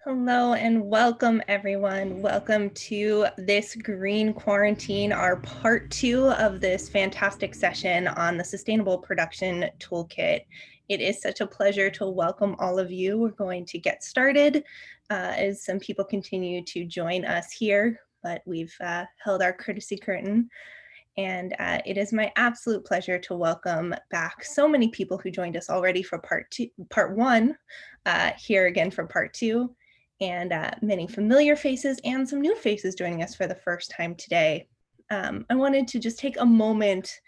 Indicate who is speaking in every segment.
Speaker 1: Hello and welcome everyone. Welcome to this green quarantine, our part 2 of this fantastic session on the Sustainable Production Toolkit. It is such a pleasure to welcome all of you. We're going to get started as some people continue to join us here, but we've held our courtesy curtain. And it is my absolute pleasure to welcome back so many people who joined us already for part one, here again for part 2. And many familiar faces and some new faces joining us for the first time today. I wanted to just take a moment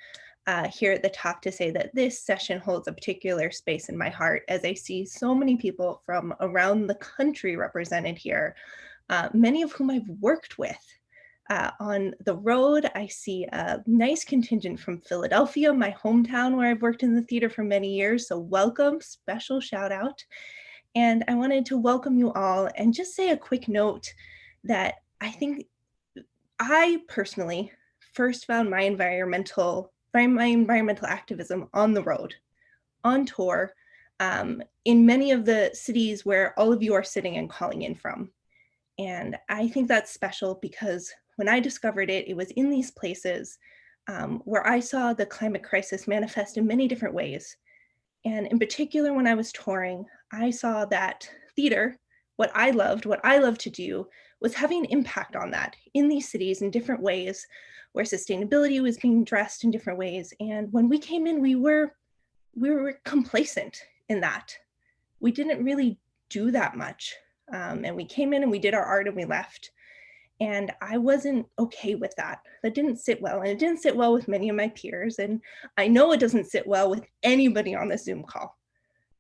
Speaker 1: here at the top to say that this session holds a particular space in my heart as I see so many people from around the country represented here, many of whom I've worked with. On the road, I see a nice contingent from Philadelphia, my hometown where I've worked in the theater for many years, so welcome, special shout out. And I wanted to welcome you all and just say a quick note that I think I personally first found my environmental activism on the road, on tour, in many of the cities where all of you are sitting and calling in from. And I think that's special because when I discovered it, it was in these places where I saw the climate crisis manifest in many different ways. And in particular, when I was touring, I saw that theater, what I loved to do, was having an impact on that in these cities in different ways, where sustainability was being addressed in different ways. And when we came in, we were complacent in that. We didn't really do that much. And we came in and we did our art and we left. And I wasn't okay with that. That didn't sit well. And it didn't sit well with many of my peers. And I know it doesn't sit well with anybody on this Zoom call.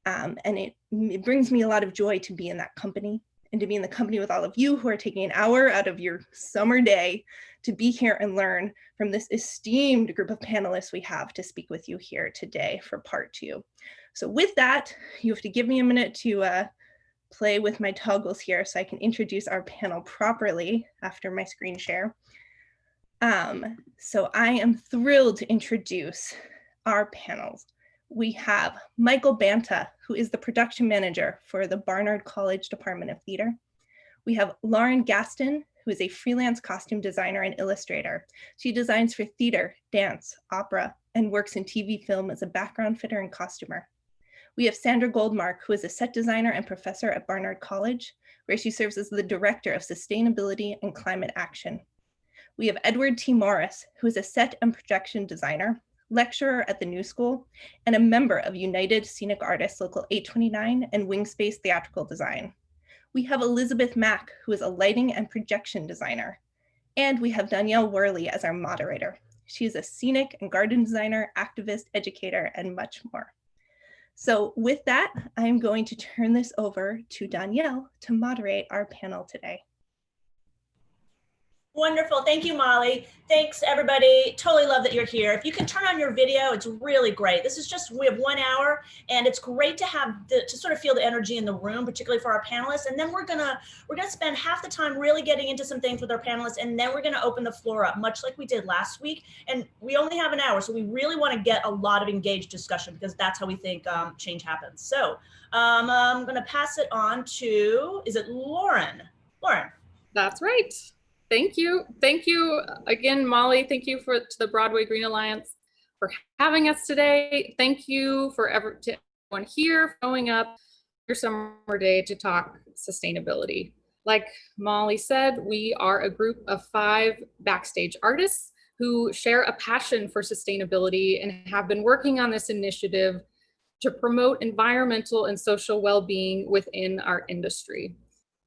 Speaker 1: And it brings me a lot of joy to be in that company and to be in the company with all of you who are taking an hour out of your summer day to be here and learn from this esteemed group of panelists we have to speak with you here today for part 2. So with that, you have to give me a minute to play with my toggles here so I can introduce our panel properly after my screen share. So I am thrilled to introduce our panels. We have Michael Banta, who is the production manager for the Barnard College Department of Theater. We have Lauren Gaston, who is a freelance costume designer and illustrator. She designs for theater, dance, opera, and works in TV film as a background fitter and costumer. We have Sandra Goldmark, who is a set designer and professor at Barnard College, where she serves as the director of sustainability and climate action. We have Edward T. Morris, who is a set and projection designer, lecturer at the New School, and a member of United Scenic Artists Local 829 and Wingspace Theatrical Design. We have Elizabeth Mack, who is a lighting and projection designer. And we have Danielle Worley as our moderator. She is a scenic and garden designer, activist, educator, and much more. So with that, I'm going to turn this over to Danielle to moderate our panel today.
Speaker 2: Wonderful, thank you, Molly. Thanks, everybody. Totally love that you're here. If you can turn on your video, it's really great. This is just, we have 1 hour, and it's great to have to sort of feel the energy in the room, particularly for our panelists. And then we're gonna spend half the time really getting into some things with our panelists, and then we're gonna open the floor up, much like we did last week. And we only have an hour, so we really want to get a lot of engaged discussion because that's how we think change happens. So I'm gonna pass it on to, is it Lauren? Lauren.
Speaker 3: That's right. Thank you. Thank you again, Molly. Thank you to the Broadway Green Alliance for having us today. Thank you to everyone here showing up your summer day to talk sustainability. Like Molly said, we are a group of 5 backstage artists who share a passion for sustainability and have been working on this initiative to promote environmental and social well-being within our industry.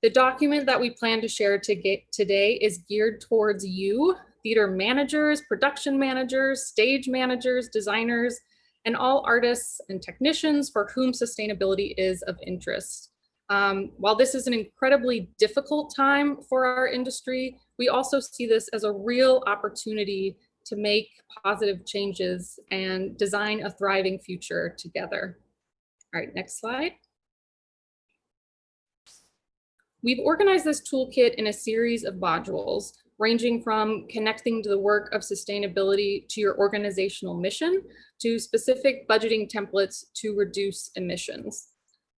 Speaker 3: The document that we plan to share today is geared towards you, theater managers, production managers, stage managers, designers, and all artists and technicians for whom sustainability is of interest. While this is an incredibly difficult time for our industry, we also see this as a real opportunity to make positive changes and design a thriving future together. All right, next slide. We've organized this toolkit in a series of modules, ranging from connecting to the work of sustainability to your organizational mission, to specific budgeting templates to reduce emissions.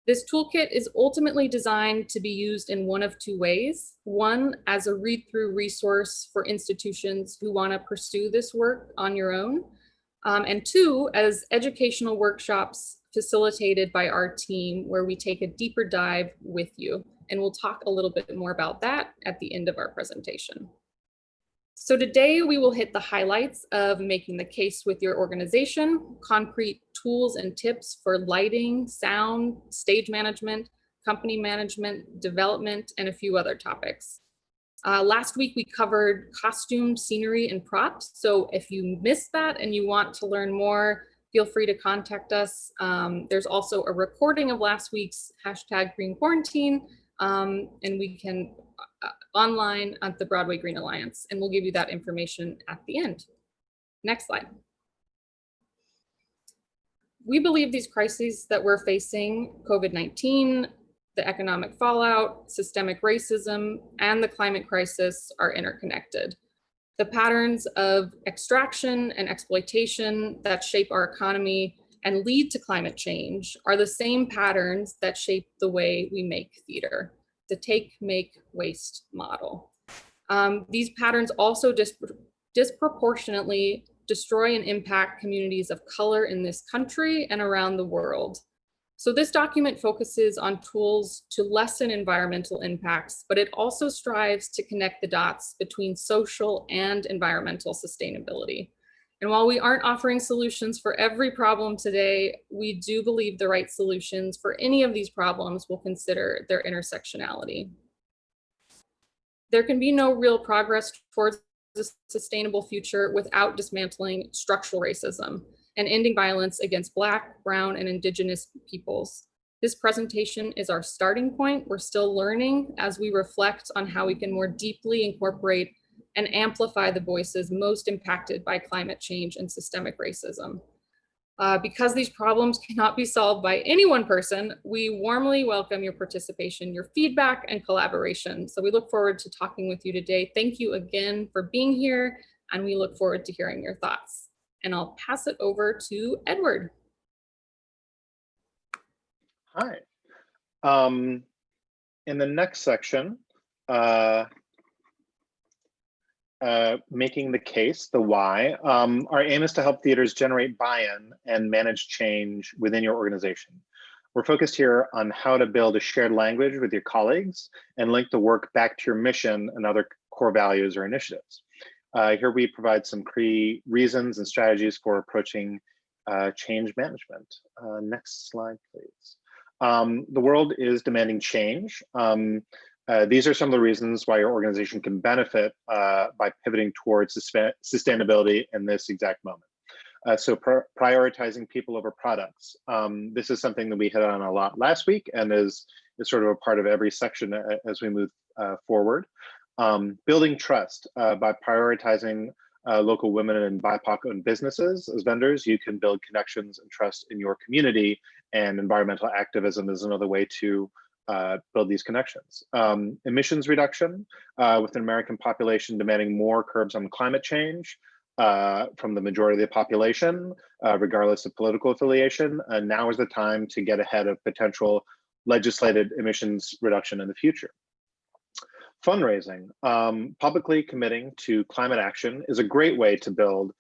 Speaker 3: This toolkit is ultimately designed to be used in one of 2 ways. One, as a read-through resource for institutions who want to pursue this work on your own. And 2, as educational workshops facilitated by our team where we take a deeper dive with you. And we'll talk a little bit more about that at the end of our presentation. So today we will hit the highlights of making the case with your organization, concrete tools and tips for lighting, sound, stage management, company management, development, and a few other topics. Last week we covered costume, scenery, and props. So if you missed that and you want to learn more, feel free to contact us. There's also a recording of last week's #GreenQuarantine, and we can online at the Broadway Green Alliance, and we'll give you that information at the end. Next slide. We believe these crises that we're facing, COVID-19, the economic fallout, systemic racism, and the climate crisis, are interconnected. The patterns of extraction and exploitation that shape our economy and lead to climate change are the same patterns that shape the way we make theater, the take, make, waste model. These patterns also disproportionately destroy and impact communities of color in this country and around the world. So this document focuses on tools to lessen environmental impacts, but it also strives to connect the dots between social and environmental sustainability. And while we aren't offering solutions for every problem today, we do believe the right solutions for any of these problems will consider their intersectionality. There can be no real progress towards a sustainable future without dismantling structural racism and ending violence against Black, Brown, and Indigenous peoples. This presentation is our starting point. We're still learning as we reflect on how we can more deeply incorporate and amplify the voices most impacted by climate change and systemic racism. Because these problems cannot be solved by any one person, we warmly welcome your participation, your feedback, and collaboration. So we look forward to talking with you today. Thank you again for being here, and we look forward to hearing your thoughts. And I'll pass it over to Edward.
Speaker 4: Hi. In the next section, making the case, the why, our aim is to help theaters generate buy-in and manage change within your organization. We're focused here on how to build a shared language with your colleagues and link the work back to your mission and other core values or initiatives. Here we provide some key reasons and strategies for approaching change management. Next slide, please. The world is demanding change. These are some of the reasons why your organization can benefit by pivoting towards sustainability in this exact moment. So prioritizing people over products. This is something that we hit on a lot last week and is sort of a part of every section as we move forward. Building trust by prioritizing local women and BIPOC-owned businesses as vendors. You can build connections and trust in your community, and environmental activism is another way to build these connections. Emissions reduction with an American population demanding more curbs on climate change from the majority of the population, regardless of political affiliation. Now is the time to get ahead of potential legislated emissions reduction in the future. Fundraising. Publicly committing to climate action is a great way to build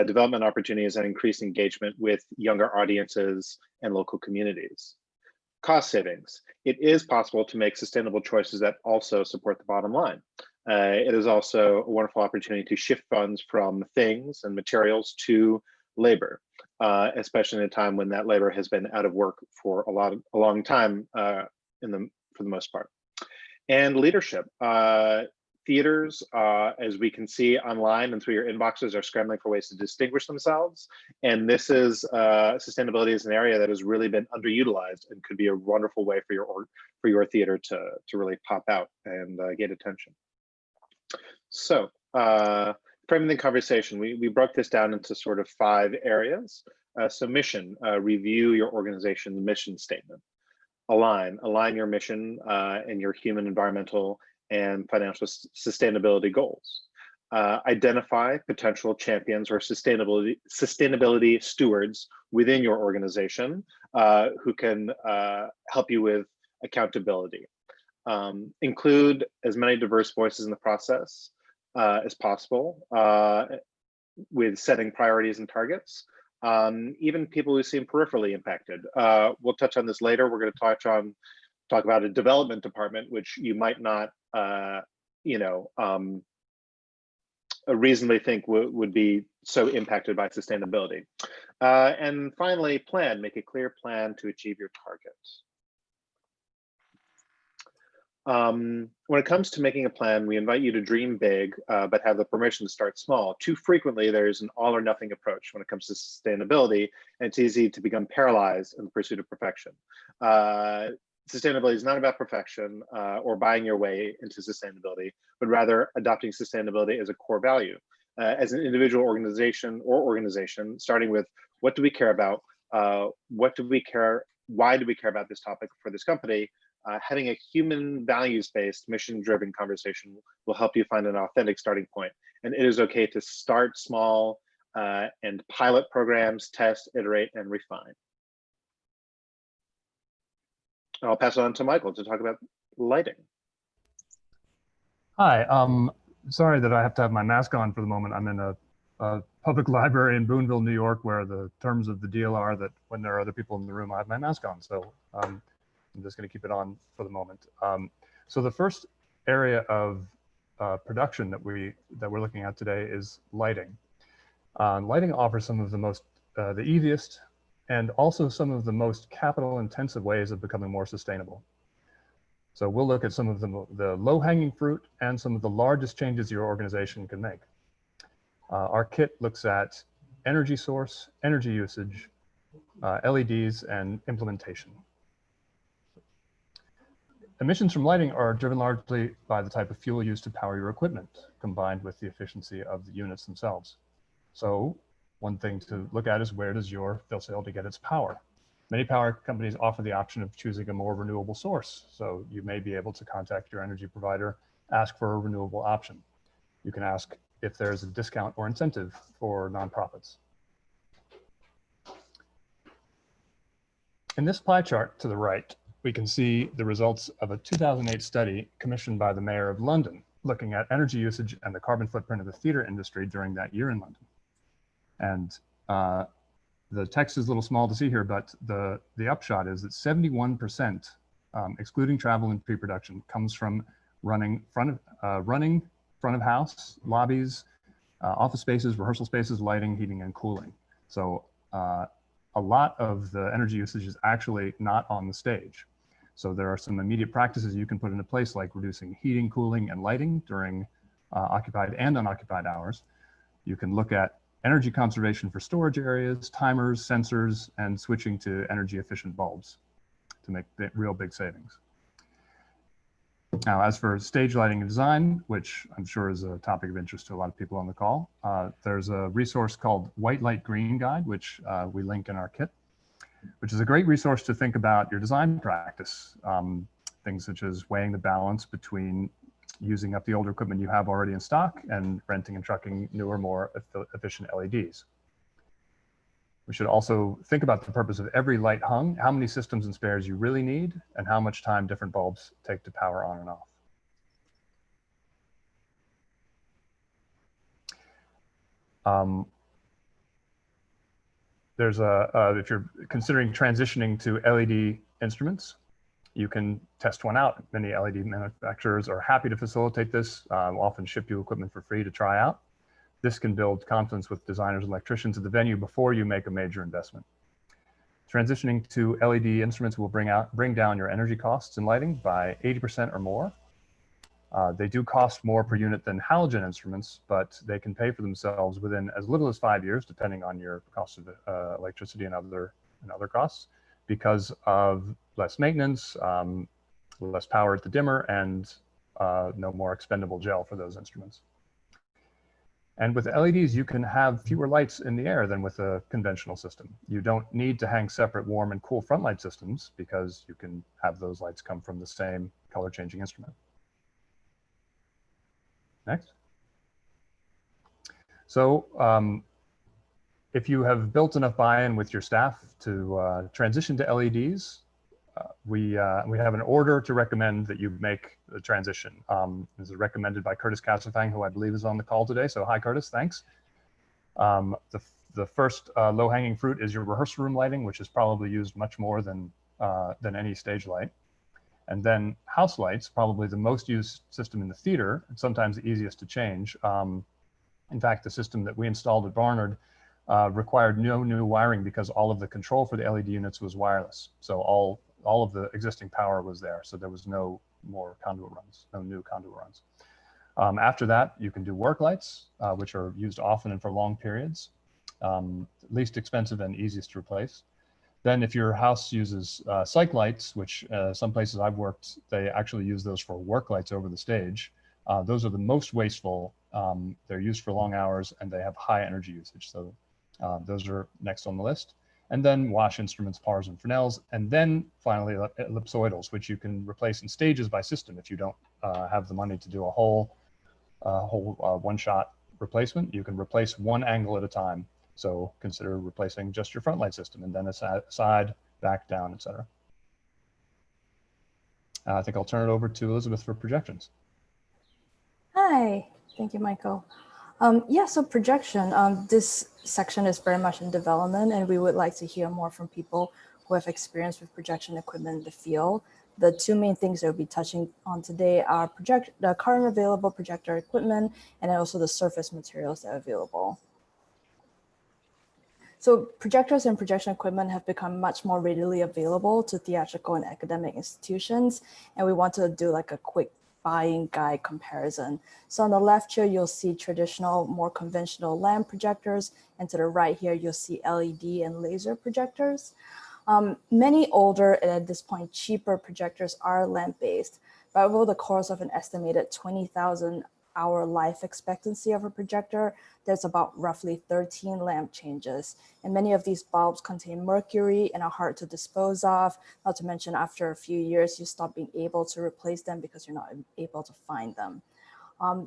Speaker 4: development opportunities and increase engagement with younger audiences and local communities. cost savings. It is possible to make sustainable choices that also support the bottom line. It is also a wonderful opportunity to shift funds from things and materials to labor, especially in a time when that labor has been out of work for a long time for the most part. And leadership. Theaters, as we can see online and through your inboxes, are scrambling for ways to distinguish themselves. And this is sustainability is an area that has really been underutilized and could be a wonderful way for your theater to really pop out and get attention. So framing the conversation, we broke this down into sort of 5 areas. So mission, review your organization's mission statement. Align your mission and your human, environmental, and financial sustainability goals. Identify potential champions or sustainability stewards within your organization who can help you with accountability. Include as many diverse voices in the process as possible with setting priorities and targets. Even people who seem peripherally impacted. We'll touch on this later. We're going to talk about a development department, which you might not, reasonably think would be so impacted by sustainability. And finally, plan. Make a clear plan to achieve your targets. When it comes to making a plan, we invite you to dream big, but have the permission to start small. Too frequently, there's an all or nothing approach when it comes to sustainability, and it's easy to become paralyzed in the pursuit of perfection. Sustainability is not about perfection or buying your way into sustainability, but rather adopting sustainability as a core value. As an individual organization, starting with what do we care about, why do we care about this topic for this company, having a human values-based, mission-driven conversation will help you find an authentic starting point. And it is okay to start small and pilot programs, test, iterate, and refine. I'll pass it on to Michael to talk about lighting.
Speaker 5: Hi, sorry that I have to have my mask on for the moment. I'm in a public library in Boonville, New York, where the terms of the deal are that when there are other people in the room, I have my mask on. So I'm just going to keep it on for the moment. So the first area of production that we're looking at today is lighting. Lighting offers some of the most, the easiest and also some of the most capital intensive ways of becoming more sustainable. So we'll look at some of the low hanging fruit and some of the largest changes your organization can make. Our kit looks at energy source, energy usage, LEDs, and implementation. Emissions from lighting are driven largely by the type of fuel used to power your equipment, combined with the efficiency of the units themselves. So one thing to look at is, where does your facility get its power? Many power companies offer the option of choosing a more renewable source. So you may be able to contact your energy provider, ask for a renewable option. You can ask if there's a discount or incentive for nonprofits. In this pie chart to the right, we can see the results of a 2008 study commissioned by the Mayor of London, looking at energy usage and the carbon footprint of the theater industry during that year in London. And the text is a little small to see here, but the upshot is that 71%, excluding travel and pre-production, comes from running front of house, lobbies, office spaces, rehearsal spaces, lighting, heating, and cooling. So a lot of the energy usage is actually not on the stage. So there are some immediate practices you can put into place, like reducing heating, cooling, and lighting during occupied and unoccupied hours. You can look at energy conservation for storage areas, timers, sensors, and switching to energy efficient bulbs to make real big savings. Now, as for stage lighting and design, which I'm sure is a topic of interest to a lot of people on the call, there's a resource called White Light Green Guide, which we link in our kit, which is a great resource to think about your design practice. Things such as weighing the balance between using up the older equipment you have already in stock and renting and trucking newer, more efficient LEDs. We should also think about the purpose of every light hung, how many systems and spares you really need, and how much time different bulbs take to power on and off. There's if you're considering transitioning to LED instruments, you can test one out. Many LED manufacturers are happy to facilitate this, often ship you equipment for free to try out. This can build confidence with designers and electricians at the venue before you make a major investment. Transitioning to LED instruments will bring down your energy costs in lighting by 80% or more. They do cost more per unit than halogen instruments, but they can pay for themselves within as little as 5 years, depending on your cost of electricity and other costs, because of less maintenance, less power at the dimmer, and no more expendable gel for those instruments. And with LEDs, you can have fewer lights in the air than with a conventional system. You don't need to hang separate warm and cool front light systems because you can have those lights come from the same color changing instrument. Next. So if you have built enough buy-in with your staff to transition to LEDs, we have an order to recommend that you make the transition. This is recommended by Curtis Casafang, who I believe is on the call today. So hi, Curtis, thanks. The first low-hanging fruit is your rehearsal room lighting, which is probably used much more than any stage light. And then house lights, probably the most used system in the theater, and sometimes the easiest to change. In fact, the system that we installed at Barnard required no new wiring because all of the control for the LED units was wireless. So all of the existing power was there. So there was no more conduit runs, no new conduit runs. After that, you can do work lights, which are used often and for long periods, least expensive and easiest to replace. Then if your house uses cyc lights, which some places I've worked, they actually use those for work lights over the stage. Those are the most wasteful. They're used for long hours and they have high energy usage. So those are next on the list. And then wash instruments, pars and Fresnels. And then finally ellipsoidals, which you can replace in stages by system. If you don't have the money to do a whole one-shot replacement, you can replace one angle at a time. So consider replacing just your front light system and then a side, back, down, etc. I think I'll turn it over to Elizabeth for projections.
Speaker 6: Hi, thank you, Michael. Yeah, so projection, this section is very much in development and we would like to hear more from people who have experience with projection equipment in the field. The two main things that we'll be touching on today are the current available projector equipment and then also the surface materials that are available. So projectors and projection equipment have become much more readily available to theatrical and academic institutions. And we want to do like a quick buying guide comparison. So on the left here, you'll see traditional, more conventional lamp projectors. And to the right here, you'll see LED and laser projectors. Many older and at this point cheaper projectors are lamp-based, but over the course of an estimated 20,000 hour life expectancy of a projector, there's about roughly 13 lamp changes. And many of these bulbs contain mercury and are hard to dispose of. Not to mention after a few years, you stop being able to replace them because you're not able to find them.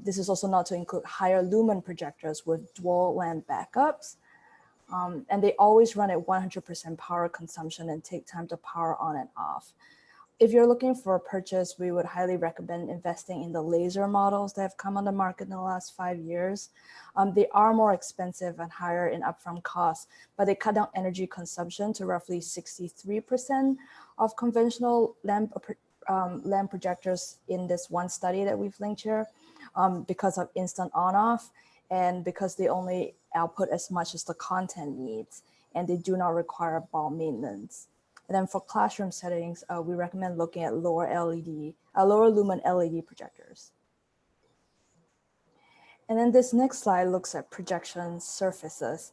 Speaker 6: This is also not to include higher lumen projectors with dual lamp backups. And they always run at 100% power consumption and take time to power on and off. If you're looking for a purchase, we would highly recommend investing in the laser models that have come on the market in the last 5 years. They are more expensive and higher in upfront costs, but they cut down energy consumption to roughly 63% of conventional lamp projectors in this one study that we've linked here because of instant on-off and because they only output as much as the content needs and they do not require bulb maintenance. And then for classroom settings, we recommend looking at lower lumen LED projectors. And then this next slide looks at projection surfaces.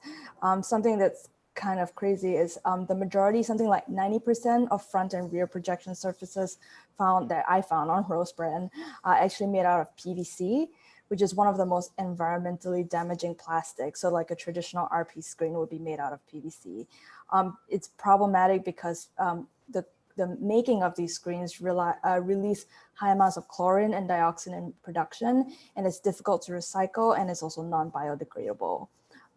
Speaker 6: Something that's kind of crazy is the majority, something like 90% of front and rear projection surfaces I found on Rose Brand are actually made out of PVC, which is one of the most environmentally damaging plastics. So like a traditional RP screen would be made out of PVC. It's problematic because the making of these screens release high amounts of chlorine and dioxin in production, and it's difficult to recycle, and it's also non-biodegradable.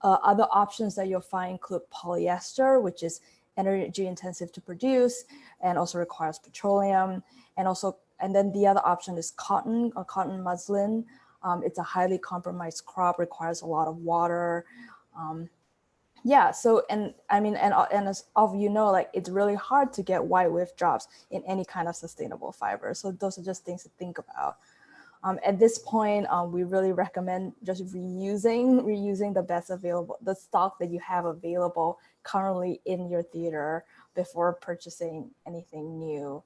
Speaker 6: Other options that you'll find include polyester, which is energy intensive to produce and also requires petroleum. And then the other option is cotton or cotton muslin. It's a highly compromised crop, requires a lot of water. Yeah, so and I mean, and as all of you know, like it's really hard to get wide width drops in any kind of sustainable fiber. So those are just things to think about. At this point, we really recommend just reusing the best available, the stock that you have available currently in your theater before purchasing anything new.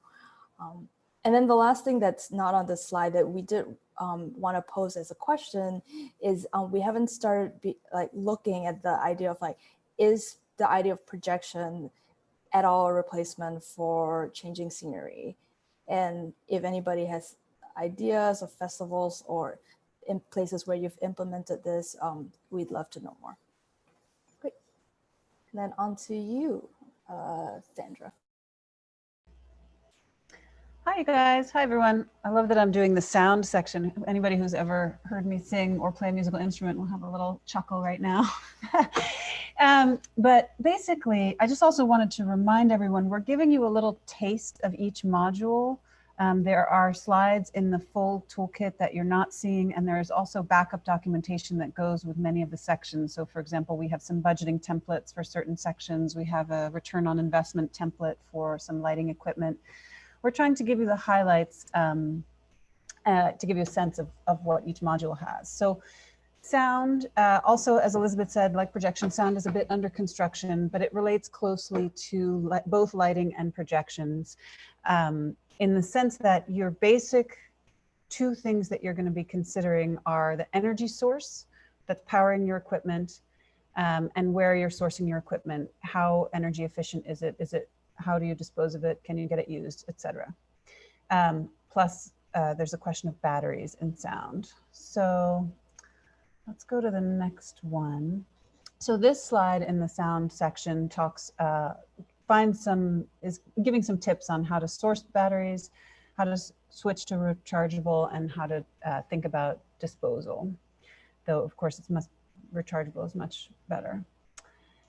Speaker 6: And then the last thing that's not on the slide that we did want to pose as a question is we haven't started looking at the idea of like, is the idea of projection at all a replacement for changing scenery? And if anybody has ideas of festivals or in places where you've implemented this, we'd love to know more. Great. And then on to you, Sandra.
Speaker 7: Hi, you guys. Hi, everyone. I love that I'm doing the sound section. Anybody who's ever heard me sing or play a musical instrument will have a little chuckle right now. But basically, I just also wanted to remind everyone, we're giving you a little taste of each module. There are slides in the full toolkit that you're not seeing, and there's also backup documentation that goes with many of the sections. So for example, we have some budgeting templates for certain sections. We have a return on investment template for some lighting equipment. We're trying to give you the highlights to give you a sense of what each module has. So sound, also, as Elizabeth said, like projection, sound is a bit under construction, but it relates closely to both lighting and projections in the sense that your basic two things that you're going to be considering are the energy source that's powering your equipment and where you're sourcing your equipment. How energy efficient is it? How do you dispose of it? Can you get it used, etc. Plus, there's a question of batteries and sound. So let's go to the next one. So this slide in the sound section talks, is giving some tips on how to source batteries, how to switch to rechargeable, and how to think about disposal. Though, of course, rechargeable is much better.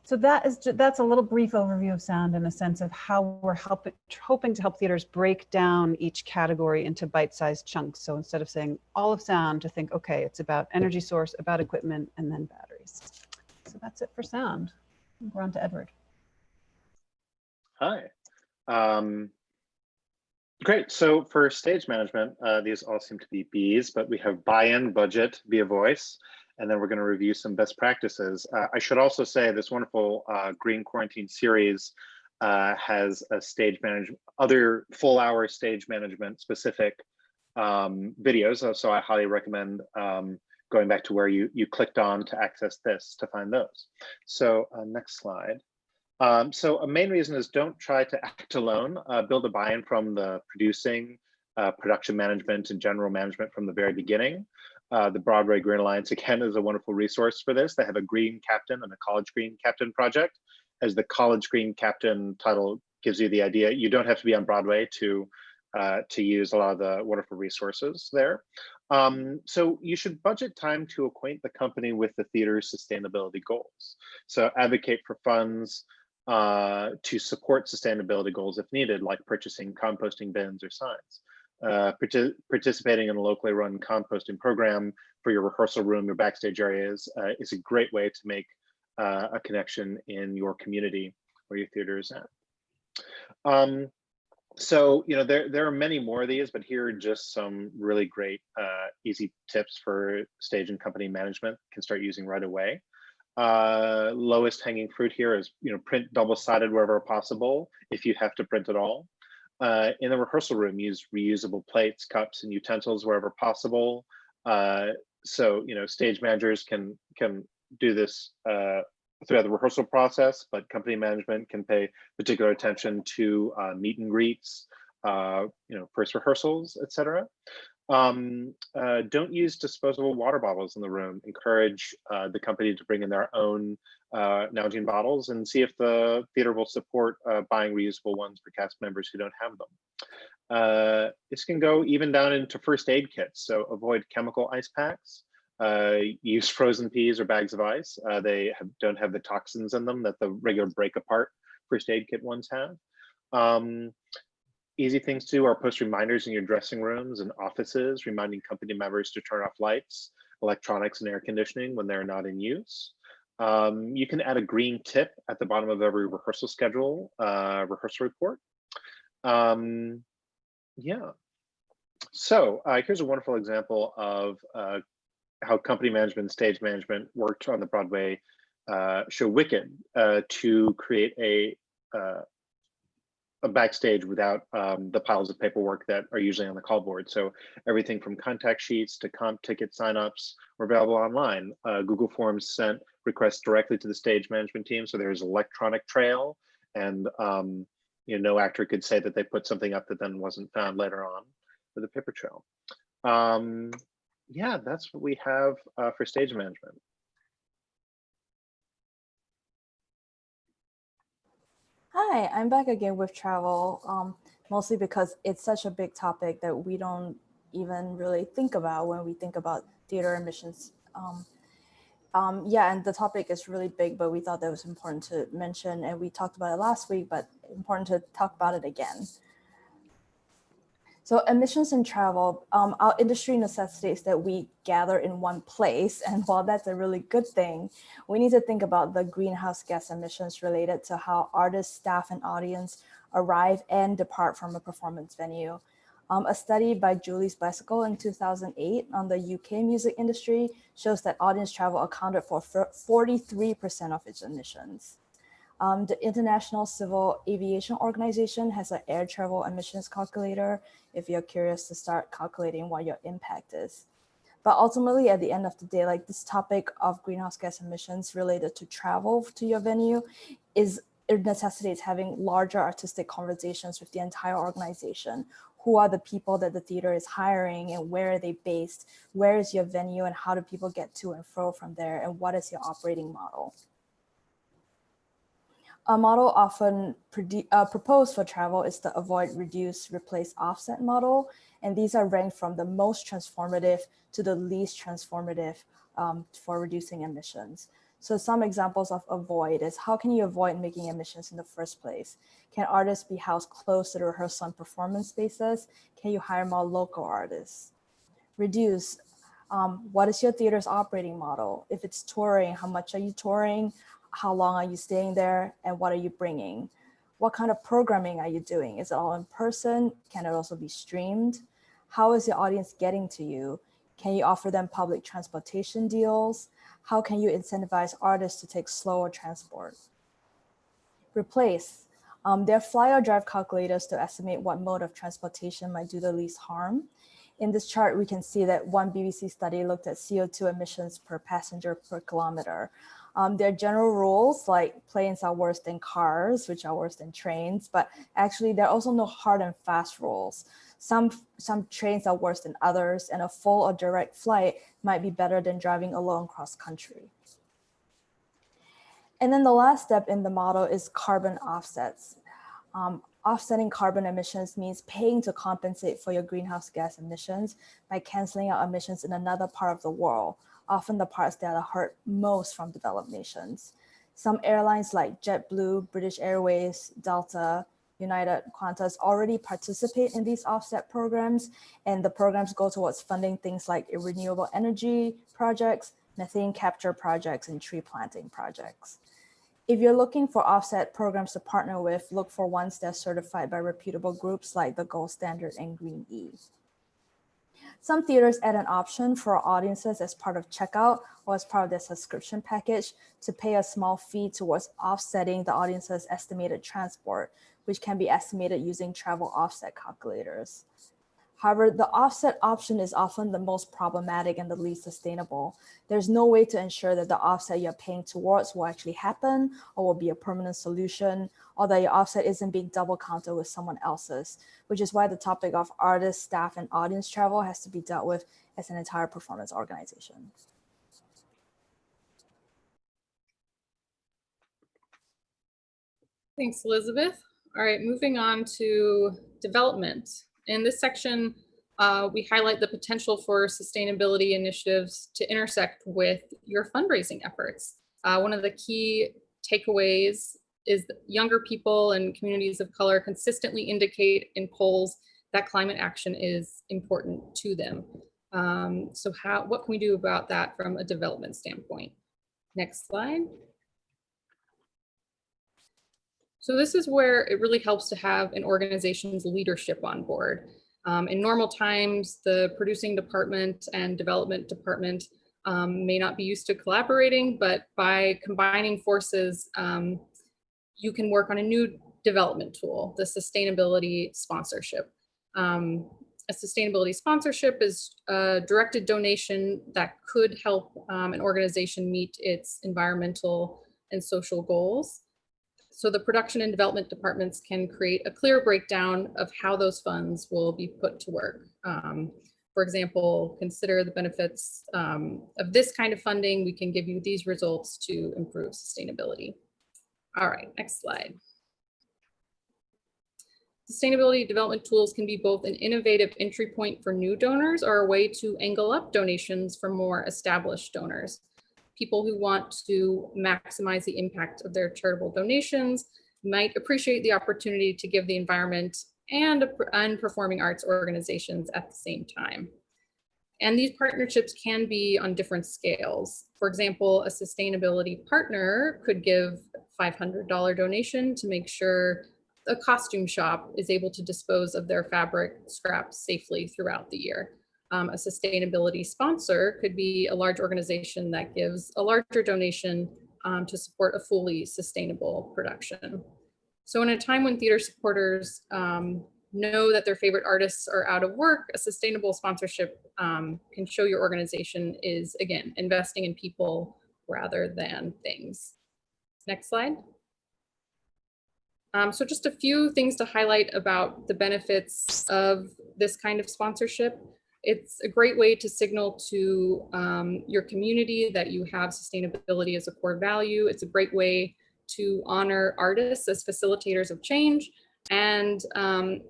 Speaker 7: So that's a little brief overview of sound in a sense of how we're hoping to help theaters break down each category into bite-sized chunks. So instead of saying all of sound, to think, okay, it's about energy source, about equipment, and then batteries. So that's it for sound. We're on to Edward.
Speaker 4: Hi. Great. So for stage management, these all seem to be B's, but we have buy-in, budget, be a voice. And then we're going to review some best practices. I should also say this wonderful Green Quarantine series has a stage management, other full hour stage management specific videos. So I highly recommend going back to where you clicked on to access this to find those. So next slide. So a main reason is don't try to act alone. Build a buy-in from the producing, production management, and general management from the very beginning. The Broadway Green Alliance, again, is a wonderful resource for this. They have a Green Captain and a College Green Captain project. As the College Green Captain title gives you the idea, you don't have to be on Broadway to use a lot of the wonderful resources there. So you should budget time to acquaint the company with the theater's sustainability goals. So advocate for funds to support sustainability goals if needed, like purchasing composting bins or signs. Participating in a locally run composting program for your rehearsal room, your backstage areas is a great way to make a connection in your community where your theater is at. So, you know, there are many more of these, but here are just some really great easy tips for stage and company management can start using right away. Lowest hanging fruit here is, you know, print double-sided wherever possible if you have to print it all. In the rehearsal room, use reusable plates, cups, and utensils wherever possible. So, you know, stage managers can do this throughout the rehearsal process, but company management can pay particular attention to meet and greets, you know, first rehearsals, etc. Don't use disposable water bottles in the room. Encourage the company to bring in their own Nalgene bottles and see if the theater will support buying reusable ones for cast members who don't have them. This can go even down into first aid kits, so avoid chemical ice packs. Use frozen peas or bags of ice. They don't have the toxins in them that the regular break apart first aid kit ones have. Easy things to do are post reminders in your dressing rooms and offices, reminding company members to turn off lights, electronics, and air conditioning when they're not in use. You can add a green tip at the bottom of every rehearsal schedule, rehearsal report. Yeah. So here's a wonderful example of how company management, stage management worked on the Broadway show Wicked to create a backstage without the piles of paperwork that are usually on the call board. So everything from contact sheets to comp ticket signups were available online. Google Forms sent requests directly to the stage management team. So there's electronic trail, and no actor could say that they put something up that then wasn't found later on with a paper trail. Yeah, that's what we have for stage management.
Speaker 6: Hi, I'm back again with travel, mostly because it's such a big topic that we don't even really think about when we think about theater admissions. Yeah, and the topic is really big, but we thought that was important to mention, and we talked about it last week, but important to talk about it again. So admissions and travel, our industry necessitates that we gather in one place. And while that's a really good thing, we need to think about the greenhouse gas emissions related to how artists, staff, and audience arrive and depart from a performance venue. A study by Julie's Bicycle in 2008 on the UK music industry shows that audience travel accounted for 43% of its emissions. The International Civil Aviation Organization has an air travel emissions calculator if you're curious to start calculating what your impact is. But ultimately, at the end of the day, like this topic of greenhouse gas emissions related to travel to your venue it necessitates having larger artistic conversations with the entire organization. Who are the people that the theater is hiring and where are they based? Where is your venue and how do people get to and fro from there? And what is your operating model? A model often proposed for travel is the avoid, reduce, replace, offset model. And these are ranked from the most transformative to the least transformative for reducing emissions. So some examples of avoid is how can you avoid making emissions in the first place? Can artists be housed close to the rehearsal and performance spaces? Can you hire more local artists? Reduce, what is your theater's operating model? If it's touring, how much are you touring? How long are you staying there? And what are you bringing? What kind of programming are you doing? Is it all in person? Can it also be streamed? How is your audience getting to you? Can you offer them public transportation deals? How can you incentivize artists to take slower transport? Replace. There are fly or drive calculators to estimate what mode of transportation might do the least harm. In this chart, we can see that one BBC study looked at CO2 emissions per passenger per kilometer. There are general rules like planes are worse than cars, which are worse than trains, but actually there are also no hard and fast rules. Some trains are worse than others, and a full or direct flight might be better than driving alone cross country. And then the last step in the model is carbon offsets. Offsetting carbon emissions means paying to compensate for your greenhouse gas emissions by canceling out emissions in another part of the world, often the parts that are hurt most from developed nations. Some airlines like JetBlue, British Airways, Delta, United, Qantas already participate in these offset programs, and the programs go towards funding things like renewable energy projects, methane capture projects, and tree planting projects. If you're looking for offset programs to partner with, look for ones that are certified by reputable groups like the Gold Standard and Green E. Some theaters add an option for audiences as part of checkout or as part of their subscription package to pay a small fee towards offsetting the audience's estimated transport, which can be estimated using travel offset calculators. However, the offset option is often the most problematic and the least sustainable. There's no way to ensure that the offset you're paying towards will actually happen or will be a permanent solution, or that your offset isn't being double counted with someone else's, which is why the topic of artist, staff, and audience travel has to be dealt with as an entire performance organization.
Speaker 3: Thanks, Elizabeth. All right, moving on to development. In this section, we highlight the potential for sustainability initiatives to intersect with your fundraising efforts. One of the key takeaways is that younger people and communities of color consistently indicate in polls that climate action is important to them. So what can we do about that from a development standpoint? Next slide. So this is where it really helps to have an organization's leadership on board. In normal times, the producing department and development department may not be used to collaborating, but by combining forces, you can work on a new development tool, the sustainability sponsorship. A sustainability sponsorship is a directed donation that could help an organization meet its environmental and social goals. So the production and development departments can create a clear breakdown of how those funds will be put to work. For example, consider the benefits of this kind of funding. We can give you these results to improve sustainability. All right, next slide. Sustainability development tools can be both an innovative entry point for new donors or a way to angle up donations from more established donors. People who want to maximize the impact of their charitable donations might appreciate the opportunity to give the environment and performing arts organizations at the same time. And these partnerships can be on different scales. For example, a sustainability partner could give a $500 donation to make sure a costume shop is able to dispose of their fabric scraps safely throughout the year. A sustainability sponsor could be a large organization that gives a larger donation to support a fully sustainable production. So in a time when theater supporters know that their favorite artists are out of work, a sustainable sponsorship can show your organization is, again, investing in people rather than things. Next slide. So just a few things to highlight about the benefits of this kind of sponsorship. It's a great way to signal to your community that you have sustainability as a core value. It's a great way to honor artists as facilitators of change. And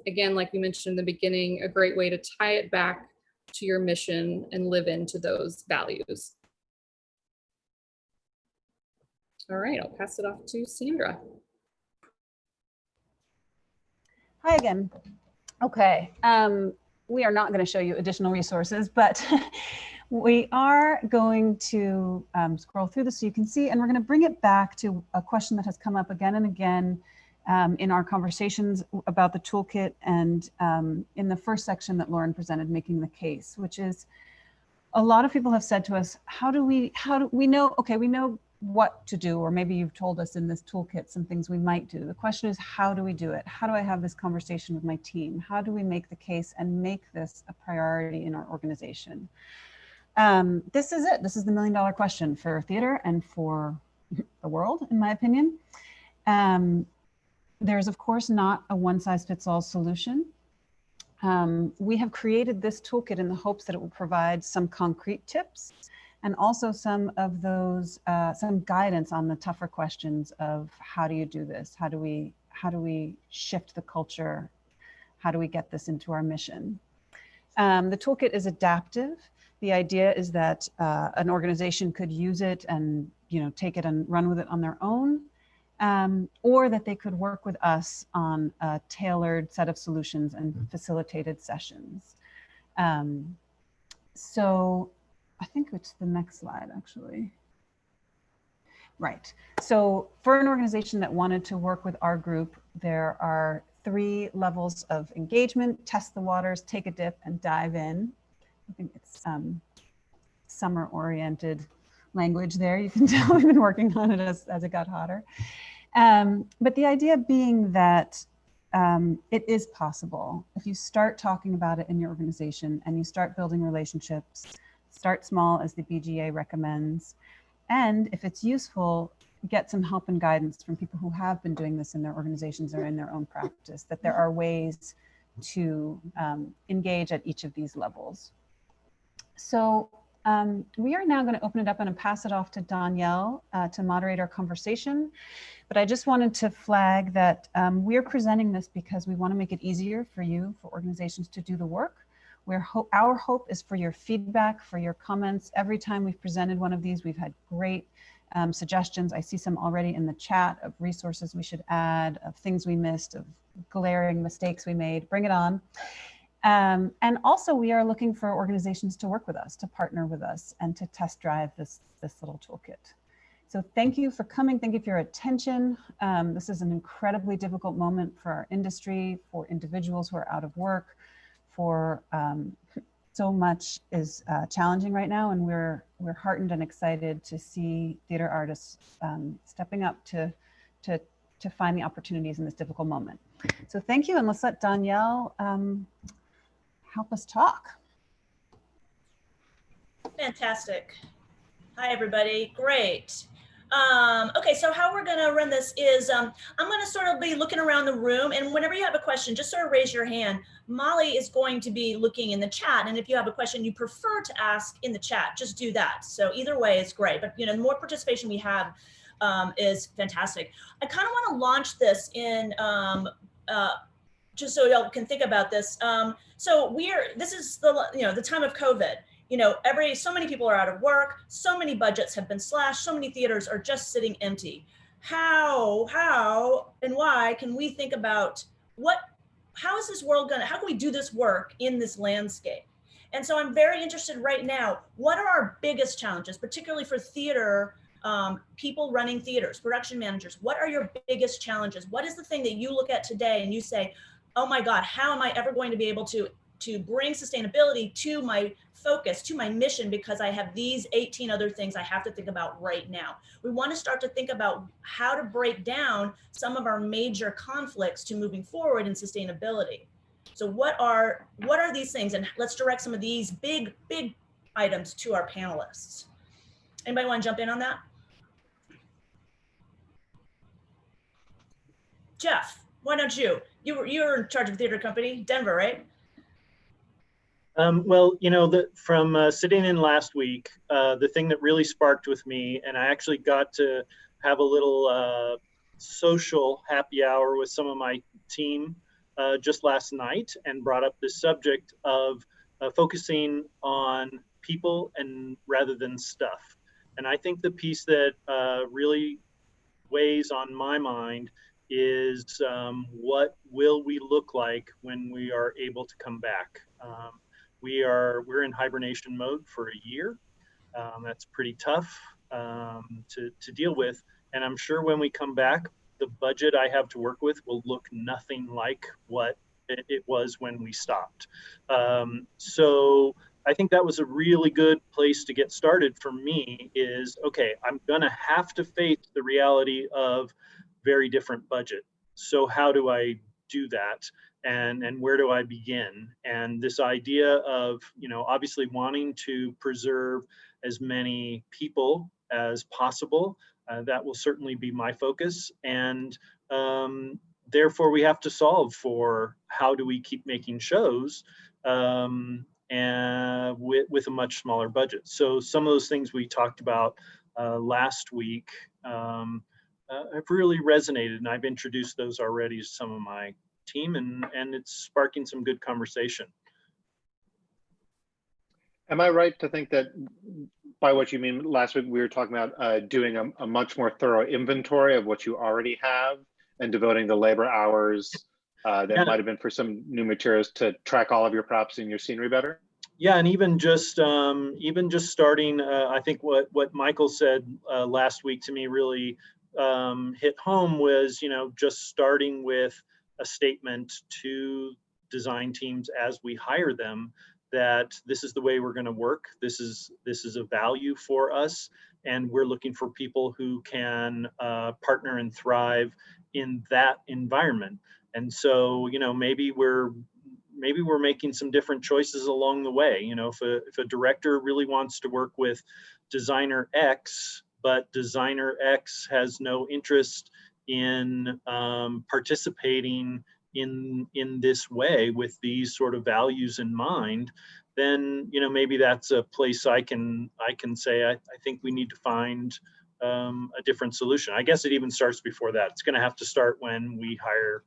Speaker 3: again, like we mentioned in the beginning, a great way to tie it back to your mission and live into those values. All right, I'll pass it off to Sandra.
Speaker 7: Hi again. Okay. We are not going to show you additional resources, but we are going to scroll through this so you can see, and we're going to bring it back to a question that has come up again and again in our conversations about the toolkit and in the first section that Lauren presented, making the case, which is a lot of people have said to us, how do we know, okay, we know what to do, or maybe you've told us in this toolkit some things we might do. The question is, how do we do it? How do I have this conversation with my team? How do we make the case and make this a priority in our organization? This is it. This is the million-dollar question for theater and for the world, in my opinion. There's, of course, not a one-size-fits-all solution. We have created this toolkit in the hopes that it will provide some concrete tips and also some of those, some guidance on the tougher questions of how do you do this? How do we shift the culture? How do we get this into our mission? The toolkit is adaptive. The idea is that an organization could use it and take it and run with it on their own, or that they could work with us on a tailored set of solutions and facilitated sessions. So I think it's the next slide, actually. Right. So for an organization that wanted to work with our group, there are 3 levels of engagement: test the waters, take a dip, and dive in. I think it's summer-oriented language there. You can tell we've been working on it as it got hotter. But the idea being that it is possible. If you start talking about it in your organization and you start building relationships, start small, as the BGA recommends. And if it's useful, get some help and guidance from people who have been doing this in their organizations or in their own practice, that there are ways to engage at each of these levels. So we are now going to open it up and pass it off to Danielle to moderate our conversation. But I just wanted to flag that we're presenting this because we want to make it easier for you, for organizations to do the work. Our hope is for your feedback, for your comments. Every time we've presented one of these, we've had great suggestions. I see some already in the chat of resources we should add, of things we missed, of glaring mistakes we made. Bring it on. And also, we are looking for organizations to work with us, to partner with us, and to test drive this little toolkit. So thank you for coming. Thank you for your attention. This is an incredibly difficult moment for our industry, for individuals who are out of work, for so much is challenging right now, and we're heartened and excited to see theater artists stepping up to find the opportunities in this difficult moment. So thank you, and let's let Danielle help us talk.
Speaker 2: Fantastic. Hi, everybody. Great. Okay, so how we're going to run this is I'm going to sort of be looking around the room, and whenever you have a question, just sort of raise your hand. Molly is going to be looking in the chat, and if you have a question you prefer to ask in the chat, just do that. So either way is great, but the more participation we have is fantastic. I kind of want to launch this in just so y'all can think about this. So this is the time of COVID. So many people are out of work, so many budgets have been slashed, so many theaters are just sitting empty. How and why can we think about how is this world how can we do this work in this landscape? And so I'm very interested right now, what are our biggest challenges, particularly for theater, people running theaters, production managers? What are your biggest challenges? What is the thing that you look at today and you say, oh my God, how am I ever going to be able to bring sustainability to my focus, to my mission, because I have these 18 other things I have to think about right now. We want to start to think about how to break down some of our major conflicts to moving forward in sustainability. So what are these things? And let's direct some of these big items to our panelists. Anybody want to jump in on that? Jeff, why don't you? You're in charge of theater company, Denver, right?
Speaker 8: Well, from sitting in last week, the thing that really sparked with me, and I actually got to have a little social happy hour with some of my team just last night, and brought up this subject of focusing on people and rather than stuff. And I think the piece that really weighs on my mind is what will we look like when we are able to come back? We're in hibernation mode for a year. That's pretty tough to deal with. And I'm sure when we come back, the budget I have to work with will look nothing like what it was when we stopped. So I think that was a really good place to get started for me is, okay, I'm gonna have to face the reality of very different budget. So how do I do that? And where do I begin? And this idea of, obviously wanting to preserve as many people as possible, that will certainly be my focus. And therefore we have to solve for how do we keep making shows and with a much smaller budget. So some of those things we talked about last week have really resonated, and I've introduced those already to some of my team, and it's sparking some good conversation.
Speaker 4: Am I right to think that by what you mean, last week we were talking about doing a much more thorough inventory of what you already have and devoting the labor hours that might have been for some new materials to track all of your props and your scenery better?
Speaker 8: Yeah, and even just starting, I think what Michael said last week to me really hit home was, just starting with a statement to design teams as we hire them that this is the way we're going to work. This is a value for us, and we're looking for people who can partner and thrive in that environment. And so, maybe we're making some different choices along the way. If a director really wants to work with designer X, but designer X has no interest in participating in this way with these sort of values in mind, then maybe that's a place I can say I think we need to find a different solution. I guess it even starts before that. It's going to have to start when we hire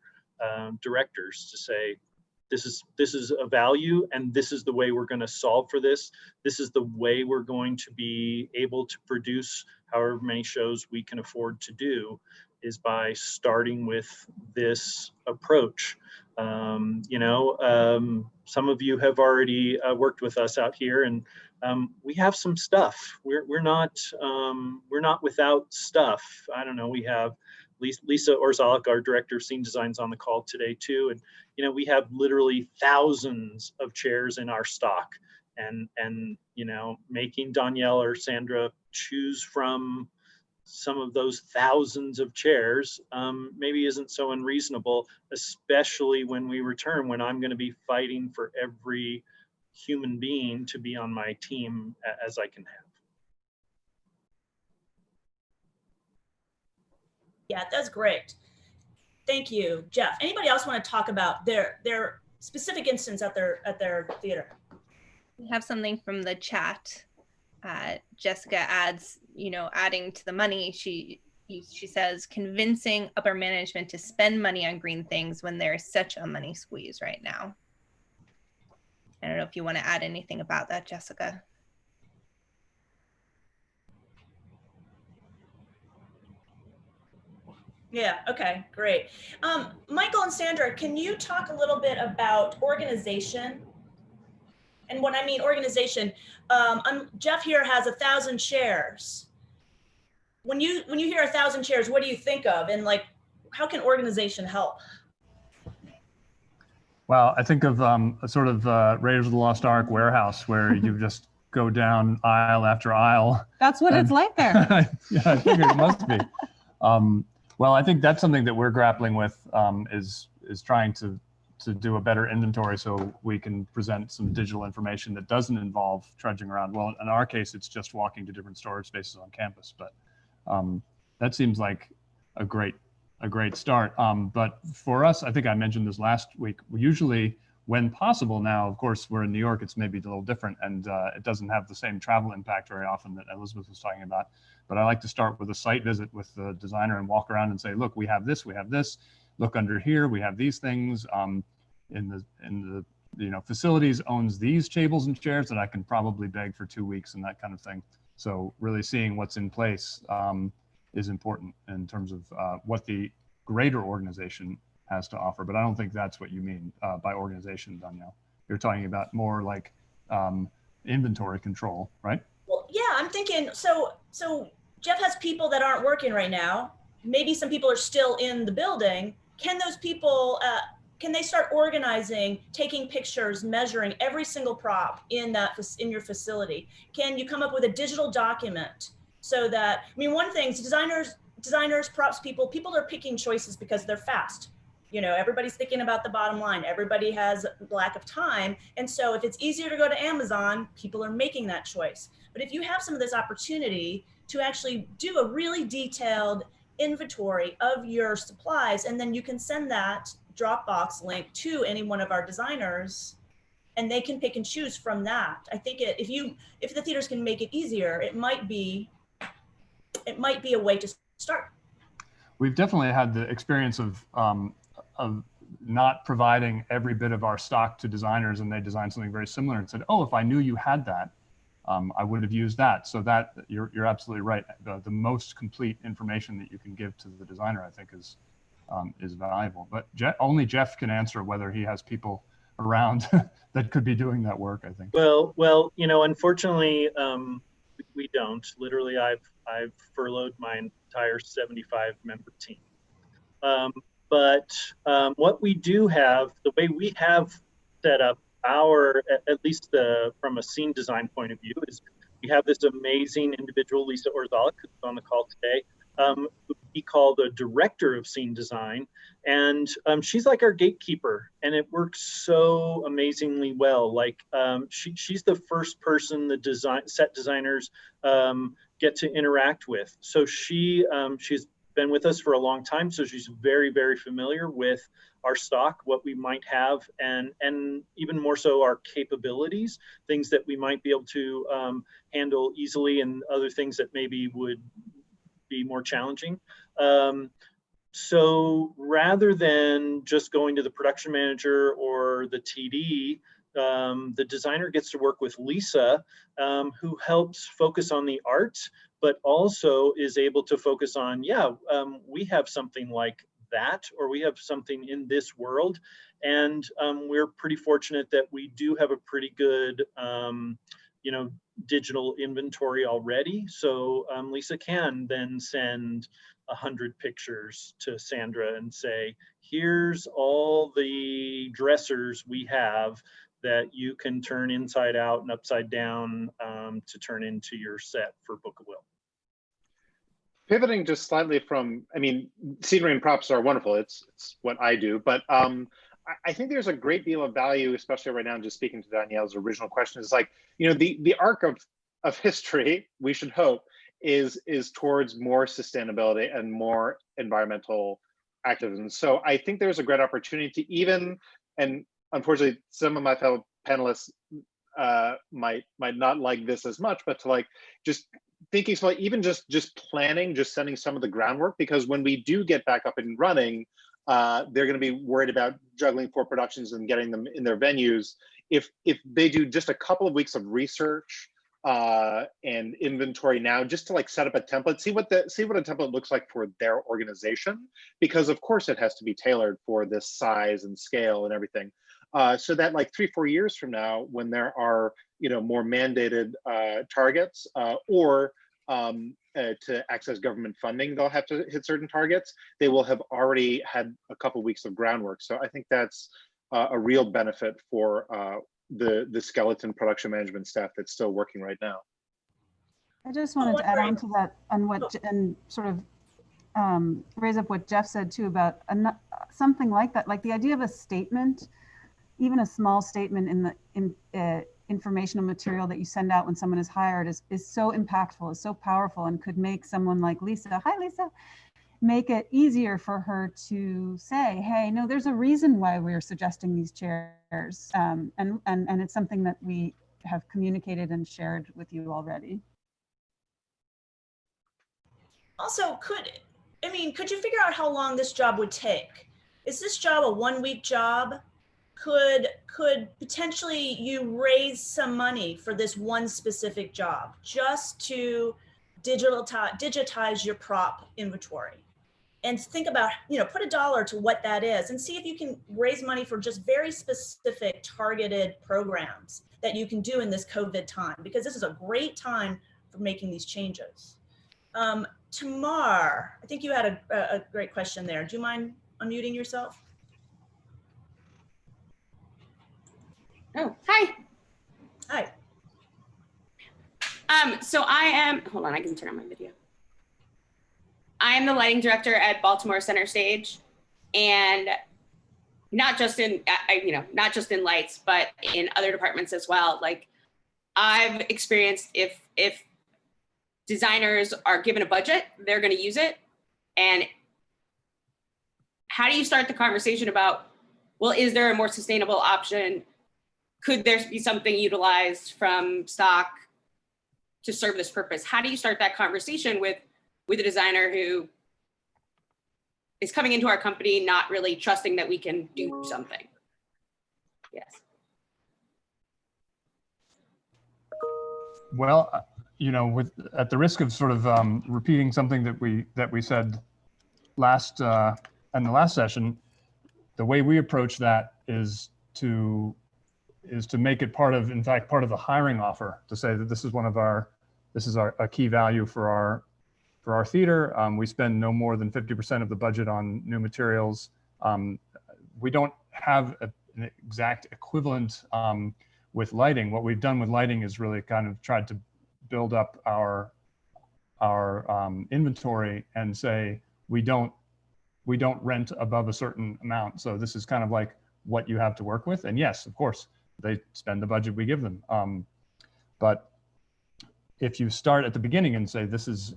Speaker 8: directors to say, this is a value, and this is the way we're going to solve for this. This is the way we're going to be able to produce however many shows we can afford to do, is by starting with this approach. Some of you have already worked with us out here, and we have some stuff. We're not without stuff. I don't know. We have Lisa Orzalik, our director of scene designs, on the call today too, and we have literally thousands of chairs in our stock, and making Danielle or Sandra choose from some of those thousands of chairs maybe isn't so unreasonable, especially when we return, when I'm going to be fighting for every human being to be on my team as I can have.
Speaker 2: Yeah, that's great. Thank you, Jeff. Anybody else want to talk about their specific instance at their theater?
Speaker 1: We have something from the chat. Jessica adds, adding to the money, she says, convincing upper management to spend money on green things when there is such a money squeeze right now. I don't know if you want to add anything about that, Jessica.
Speaker 2: Yeah, okay, great. Michael and Sandra, can you talk a little bit about organization? And when I mean organization, Jeff here has 1,000 chairs. When you hear 1,000 chairs, what do you think of? And how can organization help?
Speaker 5: Well, I think of a sort of Raiders of the Lost Ark warehouse where you just go down aisle after aisle.
Speaker 7: That's what it's like there.
Speaker 5: Yeah, I figured it must be. Well, I think that's something that we're grappling with, is trying to do a better inventory so we can present some digital information that doesn't involve trudging around. Well, in our case, it's just walking to different storage spaces on campus, but that seems like a great start. But for us, I think I mentioned this last week, we usually, when possible now, of course, we're in New York, it's maybe a little different, and it doesn't have the same travel impact very often that Elizabeth was talking about. But I like to start with a site visit with the designer and walk around and say, look, we have this, look under here, we have these things. In the facilities owns these tables and chairs that I can probably beg for 2 weeks and that kind of thing. So really seeing what's in place is important in terms of what the greater organization has to offer. But I don't think that's what you mean by organization, Danielle. You're talking about more like inventory control, right?
Speaker 2: Well, yeah, I'm thinking, so Jeff has people that aren't working right now. Maybe some people are still in the building. Can those people, can they start organizing, taking pictures, measuring every single prop in your facility? Can you come up with a digital document so that, one thing is designers, props people are picking choices because they're fast. Everybody's thinking about the bottom line. Everybody has lack of time. And so if it's easier to go to Amazon, people are making that choice. But if you have some of this opportunity to actually do a really detailed inventory of your supplies, and then you can send that Dropbox link to any one of our designers, and they can pick and choose from that. I think if the theaters can make it easier, it might be a way to start.
Speaker 5: We've definitely had the experience of not providing every bit of our stock to designers, and they designed something very similar and said, oh, if I knew you had that, I would have used that. So that you're absolutely right. The most complete information that you can give to the designer, I think, is valuable. But only Jeff can answer whether he has people around that could be doing that work, I think.
Speaker 8: Well, unfortunately, we don't. Literally, I've furloughed my entire 75-member team. But what we do have, the way we have set up at least from a scene design point of view, is we have this amazing individual, Lisa Orzalik, who's on the call today, who we call the director of scene design. And she's like our gatekeeper, and it works so amazingly well. Like she's the first person the set designers get to interact with. So she's been with us for a long time, so she's very, very familiar with our stock, what we might have, and even more so our capabilities, things that we might be able to handle easily and other things that maybe would be more challenging. So rather than just going to the production manager or the TD, the designer gets to work with Lisa, who helps focus on the art, but also is able to focus on, we have something like that, or we have something in this world. And we're pretty fortunate that we do have a pretty good, you know, digital inventory already. So Lisa can then send 100 pictures to Sandra and say, here's all the dressers we have that you can turn inside out and upside down to turn into your set for Book of Will.
Speaker 4: Pivoting just slightly from, I mean, scenery and props are wonderful. It's what I do, but I think there's a great deal of value, especially right now, just speaking to Danielle's original question, is like, you know, the arc of history, we should hope, is towards more sustainability and more environmental activism. So I think there's a great opportunity to even, and unfortunately, some of my fellow panelists might not like this as much, but to like just thinking small, even just planning, just sending some of the groundwork, because when we do get back up and running, they're going to be worried about juggling 4 productions and getting them in their venues. If they do just a couple of weeks of research and inventory now, just to like set up a template, see what a template looks like for their organization, because of course it has to be tailored for this size and scale and everything. So that like 3-4 years from now, when there are, you know, more mandated targets or to access government funding, they'll have to hit certain targets. They will have already had a couple weeks of groundwork. So I think that's a real benefit for the skeleton production management staff that's still working right now.
Speaker 7: I just wanted to add on to that, on what and sort of raise up what Jeff said too about something like that, like the idea of a statement, even a small statement in the informational material that you send out when someone is hired is so impactful, is so powerful, and could make someone like Lisa, hi Lisa, make it easier for her to say, hey, no, there's a reason why we're suggesting these chairs. And it's something that we have communicated and shared with you already.
Speaker 2: Also, could you figure out how long this job would take? Is this job a 1-week job? Could potentially you raise some money for this one specific job just to digitize your prop inventory? And think about, you know, put $1 to what that is and see if you can raise money for just very specific targeted programs that you can do in this COVID time, because this is a great time for making these changes. Tamar, I think you had a great question there. Do you mind unmuting yourself?
Speaker 9: Oh, hi.
Speaker 2: Hi.
Speaker 9: So I am, hold on, I can turn on my video. I am the lighting director at Baltimore Center Stage, and not just in, not just in lights, but in other departments as well. Like, I've experienced if designers are given a budget, they're going to use it. And how do you start the conversation about, well, is there a more sustainable option? Could there be something utilized from stock to serve this purpose? How do you start that conversation with a designer who is coming into our company not really trusting that we can do something? Yes.
Speaker 5: Well, you know, at the risk of sort of repeating something that we said last in the last session, the way we approach that is to make it part of, in fact, part of the hiring offer, to say that this is a key value for our theater. We spend no more than 50% of the budget on new materials. We don't have an exact equivalent with lighting. What we've done with lighting is really kind of tried to build up our inventory and say we don't rent above a certain amount. So this is kind of like what you have to work with. And yes, of course, they spend the budget we give them. But if you start at the beginning and say this is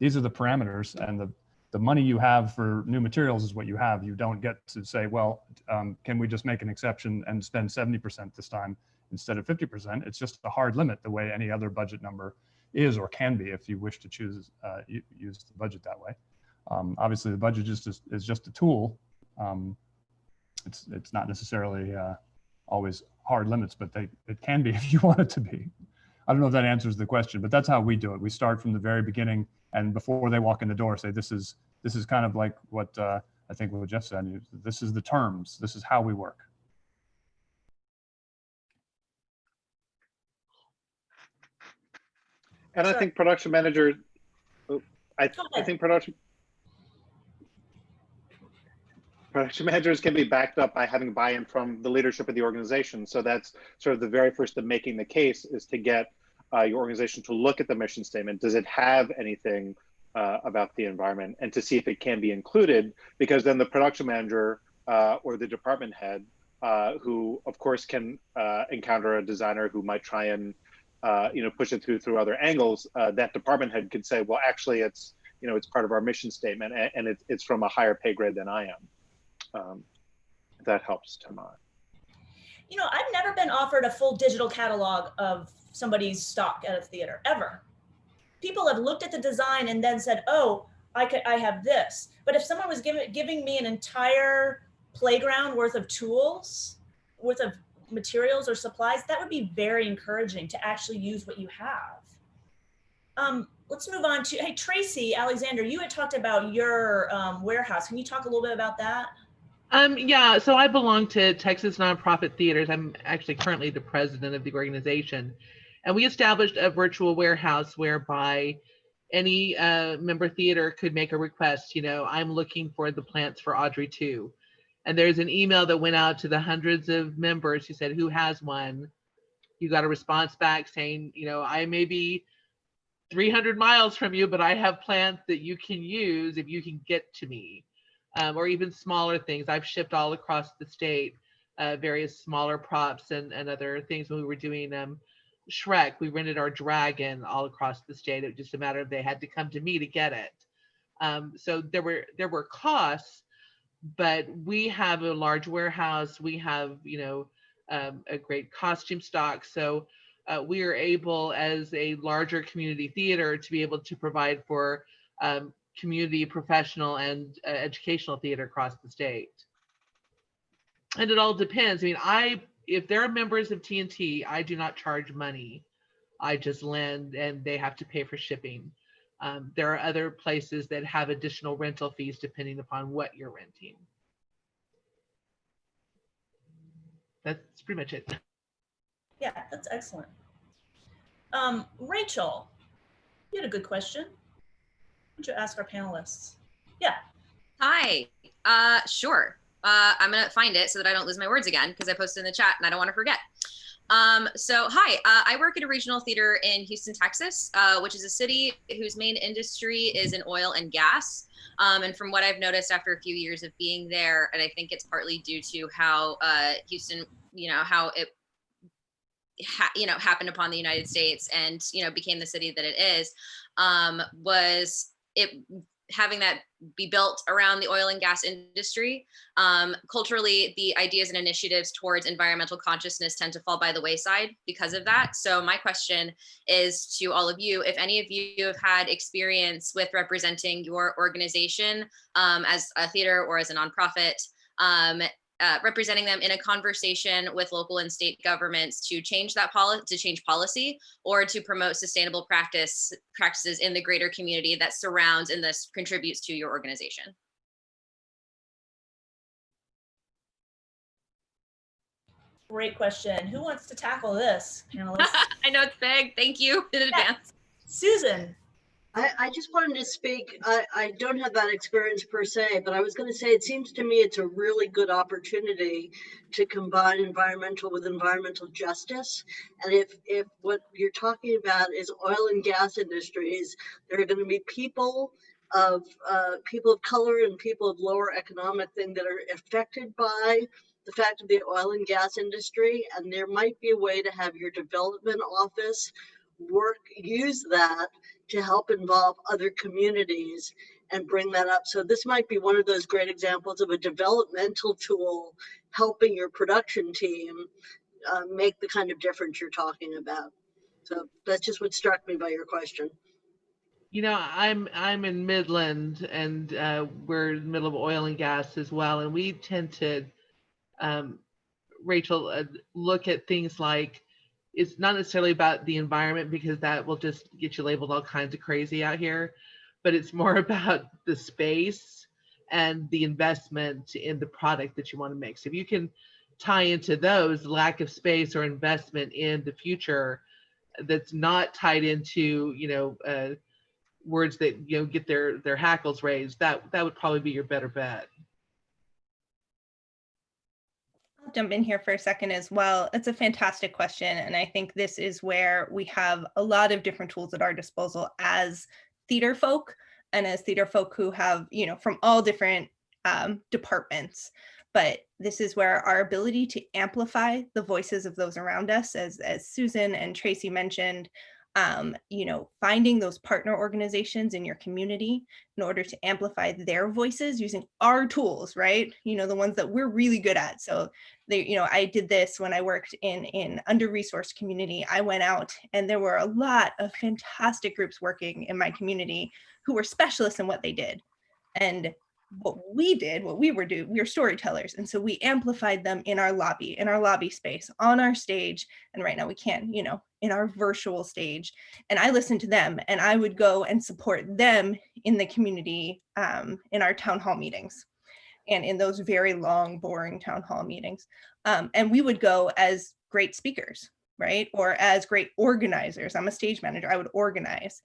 Speaker 5: these are the parameters, and the money you have for new materials is what you have, you don't get to say, well, can we just make an exception and spend 70% this time instead of 50%? It's just a hard limit, the way any other budget number is or can be if you wish to choose use the budget that way. Obviously, the budget is just a tool. It's not necessarily always hard limits, but it can be if you want it to be. I don't know if that answers the question, but that's how we do it. We start from the very beginning, and before they walk in the door, say this is this is kind of like what I think what Jeff said. This is the terms. This is how we work.
Speaker 4: And I think production managers, I think production managers can be backed up by having buy-in from the leadership of the organization. So that's sort of the very first of making the case, is to get your organization to look at the mission statement. Does it have anything about the environment, and to see if it can be included, because then the production manager or the department head, who of course can encounter a designer who might try and push it through other angles, that department head could say, well, actually it's, it's part of our mission statement, and it's from a higher pay grade than I am. If that helps, Tamar.
Speaker 2: I've never been offered a full digital catalog of somebody's stock at a theater, ever. People have looked at the design and then said, oh, I have this. But if someone was giving me an entire playground worth of tools, worth of materials or supplies, that would be very encouraging to actually use what you have. Let's move on to, hey, Tracy Alexander, you had talked about your warehouse. Can you talk a little bit about that?
Speaker 10: Yeah, so I belong to Texas Nonprofit Theaters. I'm actually currently the president of the organization. And we established a virtual warehouse whereby any member theater could make a request. I'm looking for the plants for Audrey 2. And there's an email that went out to the hundreds of members who said, who has one? You got a response back saying, I may be 300 miles from you, but I have plants that you can use if you can get to me. Or even smaller things. I've shipped all across the state, various smaller props and other things. When we were doing Shrek, we rented our dragon all across the state. It was just a matter of they had to come to me to get it. So there were costs, but we have a large warehouse. We have a great costume stock. So we are able, as a larger community theater, to be able to provide for community, professional, and educational theater across the state. And it all depends. If they're members of TNT, I do not charge money. I just lend, and they have to pay for shipping. There are other places that have additional rental fees depending upon what you're renting. That's pretty much it.
Speaker 2: Yeah, that's excellent. Rachel, you had a good question. Would you ask our panelists? Yeah.
Speaker 11: Hi. Sure. I'm going to find it so that I don't lose my words again, because I posted in the chat and I don't want to forget. So hi, I work at a regional theater in Houston, Texas, which is a city whose main industry is in oil and gas. And from what I've noticed after a few years of being there, and I think it's partly due to how Houston, how it happened upon the United States and, became the city that it is, was it having that be built around the oil and gas industry. Culturally, the ideas and initiatives towards environmental consciousness tend to fall by the wayside because of that. So my question is to all of you, if any of you have had experience with representing your organization as a theater or as a nonprofit, representing them in a conversation with local and state governments to change that policy, or to promote sustainable practices in the greater community that surrounds and thus contributes to your organization.
Speaker 2: Great question. Who wants to tackle this, panelists?
Speaker 11: I know it's big. Thank you in advance.
Speaker 2: Susan.
Speaker 12: I just wanted to speak. I don't have that experience per se, but I was going to say, it seems to me it's a really good opportunity to combine environmental with environmental justice. And if what you're talking about is oil and gas industries, there are going to be people of color and people of lower economic thing that are affected by the fact of the oil and gas industry. And there might be a way to have your development office use that to help involve other communities and bring that up. So this might be one of those great examples of a developmental tool helping your production team make the kind of difference you're talking about. So that's just what struck me by your question.
Speaker 10: I'm in Midland, and we're in the middle of oil and gas as well. And we tend to, Rachel, look at things like, it's not necessarily about the environment, because that will just get you labeled all kinds of crazy out here. but it's more about the space and the investment in the product that you want to make. So if you can tie into those, lack of space or investment in the future that's not tied into, words that, get their hackles raised, that would probably be your better bet.
Speaker 1: I'll jump in here for a second as well. It's a fantastic question. And I think this is where we have a lot of different tools at our disposal as theater folk and as theater folk who have, from all different departments. But this is where our ability to amplify the voices of those around us, as Susan and Tracy mentioned, finding those partner organizations in your community in order to amplify their voices using our tools, right? The ones that we're really good at. So I did this when I worked in under-resourced community. I went out and there were a lot of fantastic groups working in my community who were specialists in what they did. And what we were storytellers. And so we amplified them in our lobby space, on our stage. And right now we can, in our virtual stage. And I listened to them and I would go and support them in the community, in our town hall meetings and in those very long, boring town hall meetings. And we would go as great speakers, right? Or as great organizers. I'm a stage manager, I would organize.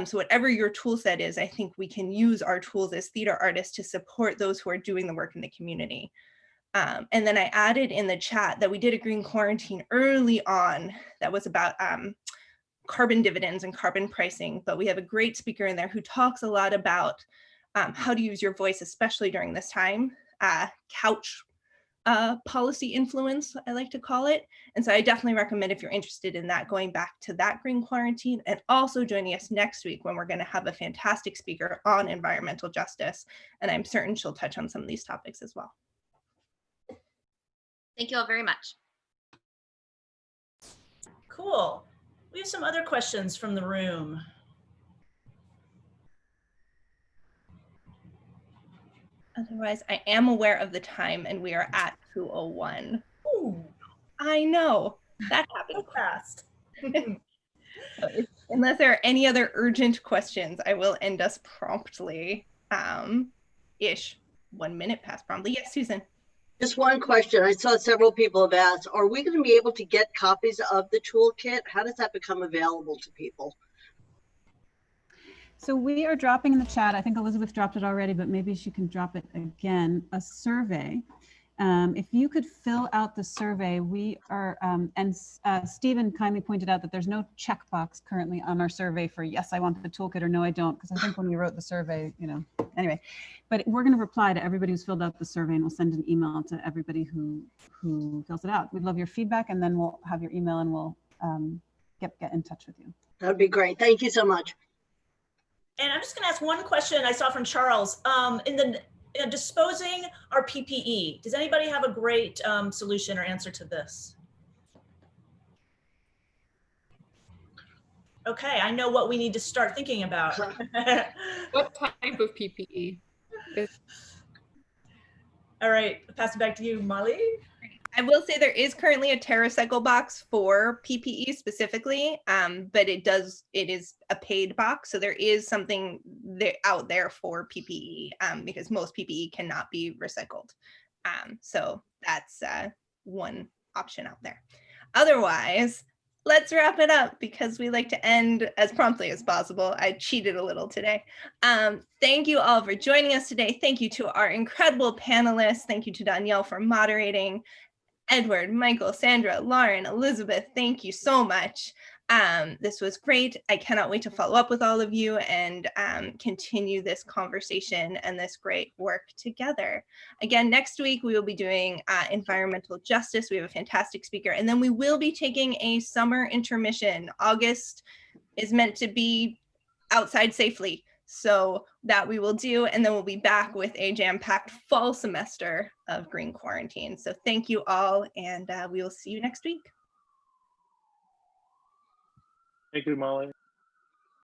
Speaker 1: So whatever your tool set is, I think we can use our tools as theater artists to support those who are doing the work in the community. And then I added in the chat that we did a green quarantine early on that was about carbon dividends and carbon pricing, but we have a great speaker in there who talks a lot about how to use your voice, especially during this time, couch policy influence, I like to call it. And so I definitely recommend, if you're interested in that, going back to that green quarantine and also joining us next week when we're going to have a fantastic speaker on environmental justice. And I'm certain she'll touch on some of these topics as well.
Speaker 11: Thank you all very much.
Speaker 2: Cool. We have some other questions from the room.
Speaker 1: Otherwise, I am aware of the time and we are at 2:01.
Speaker 2: Ooh.
Speaker 1: I know, that happened
Speaker 2: so fast.
Speaker 1: So unless there are any other urgent questions, I will end us promptly. 1 minute past promptly. Yes, Susan.
Speaker 12: Just one question. I saw several people have asked, are we going to be able to get copies of the toolkit? How does that become available to people?
Speaker 7: So we are dropping in the chat, I think Elizabeth dropped it already, but maybe she can drop it again, a survey. If you could fill out the survey, we are, Stephen kindly pointed out that there's no checkbox currently on our survey for yes, I want the toolkit or no, I don't, because I think when we wrote the survey, anyway, but we're going to reply to everybody who's filled out the survey and we'll send an email to everybody who fills it out. We'd love your feedback and then we'll have your email and we'll get in touch with you.
Speaker 12: That would be great. Thank you so much.
Speaker 2: And I'm just going to ask one question I saw from Charles. In disposing our PPE, does anybody have a great solution or answer to this? Okay, I know what we need to start thinking about.
Speaker 3: What type of PPE?
Speaker 2: All right, I'll pass it back to you, Molly.
Speaker 1: I will say there is currently a TerraCycle box for PPE specifically, but it is a paid box. So there is something out there for PPE because most PPE cannot be recycled. So that's one option out there. Otherwise, let's wrap it up because we like to end as promptly as possible. I cheated a little today. Thank you all for joining us today. Thank you to our incredible panelists. Thank you to Danielle for moderating. Edward, Michael, Sandra, Lauren, Elizabeth, thank you so much. This was great. I cannot wait to follow up with all of you and continue this conversation and this great work together. Again, next week we will be doing environmental justice. We have a fantastic speaker, and then we will be taking a summer intermission. August is meant to be outside safely. So that we will do, and then we'll be back with a jam-packed fall semester of Green Quarantine. So thank you all, and we will see you next week.
Speaker 4: Thank you, Molly.